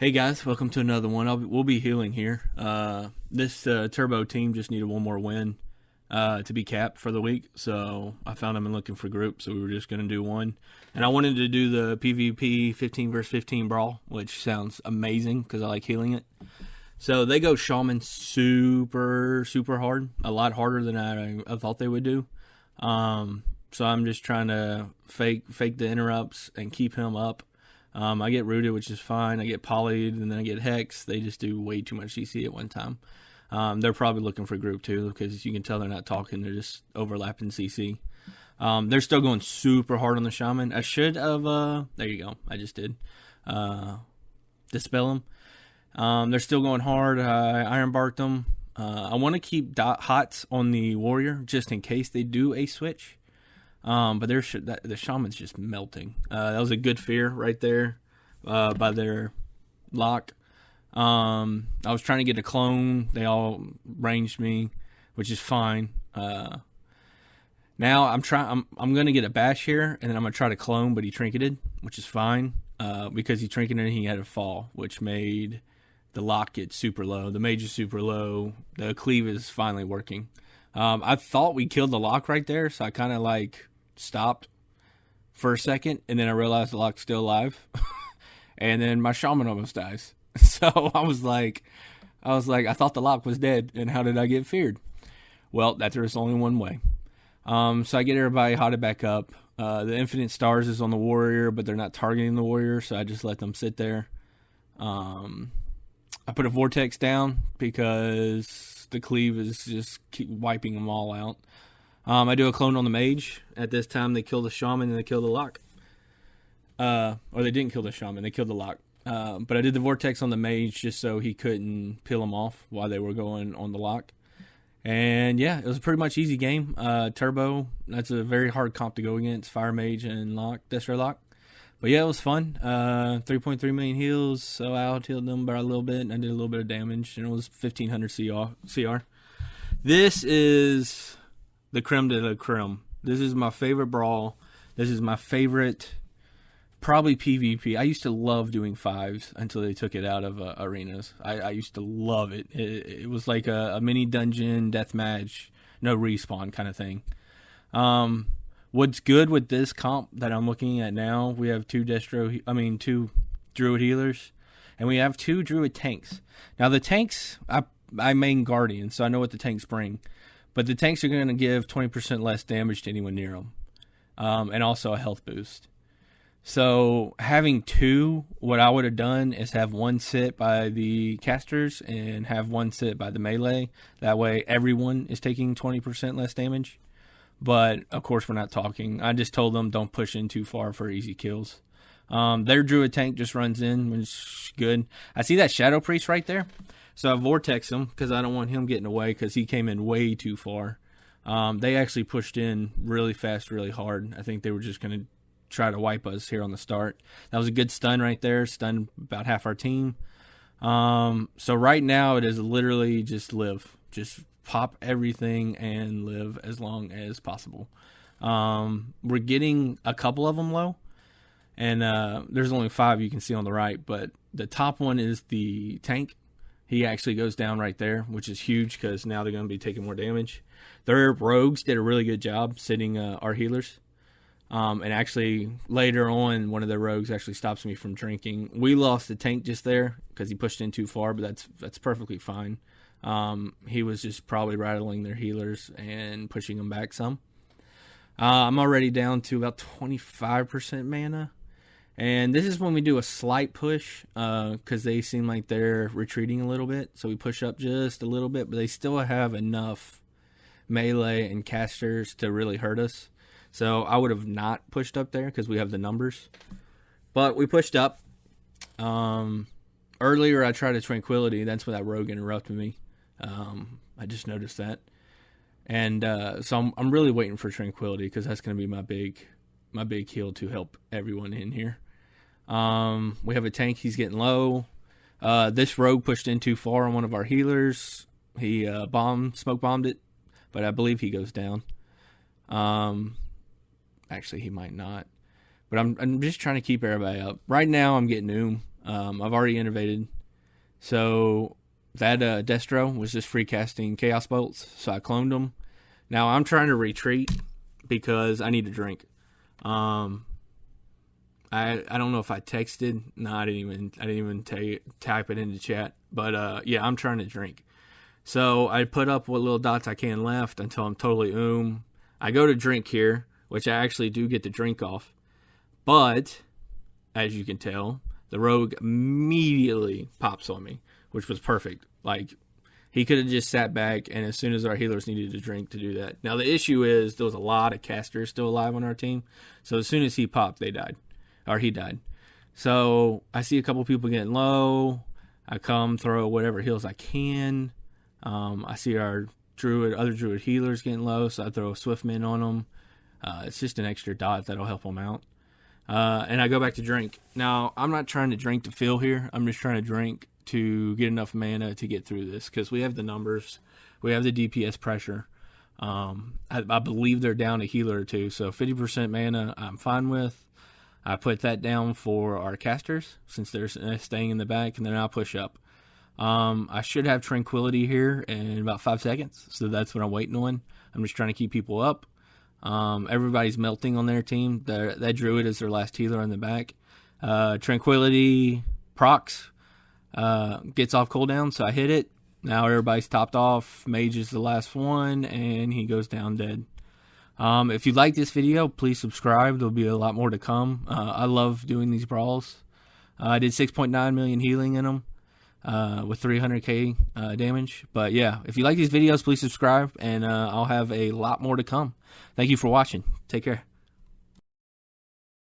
Hey guys, welcome to another one. We'll be healing here. This Turbo team just needed one more win to be capped for the week, so I found them and looking for groups, so we were just going to do one. And I wanted to do the PVP 15 versus 15 Brawl, which sounds amazing because I like healing it. So they go Shaman super hard, a lot harder than I thought they would do. So I'm just trying to fake the interrupts and keep him up. I get rooted, which is fine. I get polyed, and then I get hex. They just do way too much CC at one time. They're probably looking for group too, because you can tell they're not talking. They're just overlapping CC. They're still going super hard on the shaman. I should have. There you go. I just did. Dispel them. They're still going hard. I iron barked them. I want to keep hots on the warrior just in case they do a switch. But the shaman's just melting. That was a good fear right there by their lock. I was trying to get a clone. They all ranged me, which is fine. Now I'm gonna get a bash here, and then I'm gonna try to clone, but he trinketed, which is fine. Because he trinketed and he had a fall, which made the lock get super low. The mage is super low. The cleave is finally working. I thought we killed the lock right there, so I kind of stopped for a second, and then I realized the lock's still alive, and then my shaman almost dies. So I was like, I thought the lock was dead, and how did I get feared? Well, there's only one way. So I get everybody hotted back up. The infinite stars is on the warrior, but they're not targeting the warrior, so I just let them sit there. I put a vortex down because the cleave is just keep wiping them all out. I do a clone on the mage. At this time, they kill the shaman and they kill the lock. Or they didn't kill the shaman, they killed the lock. But I did the vortex on the mage just so he couldn't peel them off while they were going on the lock. And yeah, it was a pretty much easy game. Turbo, that's a very hard comp to go against. Fire mage and lock, Destro lock. But yeah, it was fun. 3.3 million heals, so I out-healed them by a little bit, and I did a little bit of damage, and it was 1500 CR. This is the creme de la creme. This is my favorite brawl. This is my favorite, probably PvP. I used to love doing 5s until they took it out of arenas. I used to love it. It was like a mini dungeon deathmatch, no respawn kind of thing. What's good with this comp that I'm looking at now, we have two Druid healers, and we have 2 Druid tanks. Now the tanks, I main Guardian, so I know what the tanks bring. But the tanks are going to give 20% less damage to anyone near them. And also a health boost. So having 2, what I would have done is have 1 sit by the casters and have 1 sit by the melee. That way everyone is taking 20% less damage. But of course we're not talking. I just told them don't push in too far for easy kills. Their Druid tank just runs in, which is good. I see that Shadow Priest right there. So I vortex him because I don't want him getting away because he came in way too far. They actually pushed in really fast, really hard. I think they were just going to try to wipe us here on the start. That was a good stun right there. Stunned about half our team. So right now it is literally just live. Just pop everything and live as long as possible. We're getting a couple of them low. And there's only 5 you can see on the right. But the top one is the tank. He actually goes down right there, which is huge because now they're going to be taking more damage. Their rogues did a really good job sitting our healers. And actually, later on, one of their rogues actually stops me from drinking. We lost the tank just there because he pushed in too far, but that's perfectly fine. He was just probably rattling their healers and pushing them back some. I'm already down to about 25% mana. And this is when we do a slight push because they seem like they're retreating a little bit. So we push up just a little bit, but they still have enough melee and casters to really hurt us. So I would have not pushed up there because we have the numbers. But we pushed up. Earlier I tried a Tranquility. That's when that rogue interrupted me. I just noticed that. And so I'm really waiting for Tranquility because that's going to be my big heal to help everyone in here. We have a tank. He's getting low. This rogue pushed in too far on one of our healers. He smoke bombed it, but I believe he goes down. Actually, he might not. But I'm just trying to keep everybody up. Right now, I'm getting I've already innovated. So that Destro was just free casting Chaos Bolts, so I cloned them. Now I'm trying to retreat because I need a drink. I don't know if I texted. No, I didn't even type it into chat. But yeah, I'm trying to drink. So I put up what little dots I can left until I'm totally I go to drink here, which I actually do get the drink off. But as you can tell, the rogue immediately pops on me, which was perfect. Like, he could have just sat back, and as soon as our healers needed a drink to do that. Now, the issue is there was a lot of casters still alive on our team. So as soon as he popped, they died. Or he died. So I see a couple people getting low. I come throw whatever heals I can. I see our other Druid healers getting low, so I throw a Swiftman on them. It's just an extra dot that'll help them out. And I go back to drink. Now, I'm not trying to drink to fill here. I'm just trying to drink to get enough mana to get through this, because we have the numbers. We have the DPS pressure. I believe they're down a healer or two, so 50% mana I'm fine with. I put that down for our casters, since they're staying in the back, and then I'll push up. I should have Tranquility here in about 5 seconds, so that's what I'm waiting on. I'm just trying to keep people up. Everybody's melting on their team. That Druid is their last healer in the back. Tranquility procs, gets off cooldown, so I hit it. Now everybody's topped off. Mage is the last one, and he goes down dead. If you like this video, please subscribe. There'll be a lot more to come. I love doing these brawls. I did 6.9 million healing in them with 300k damage. But yeah, if you like these videos, please subscribe, and I'll have a lot more to come. Thank you for watching. Take care.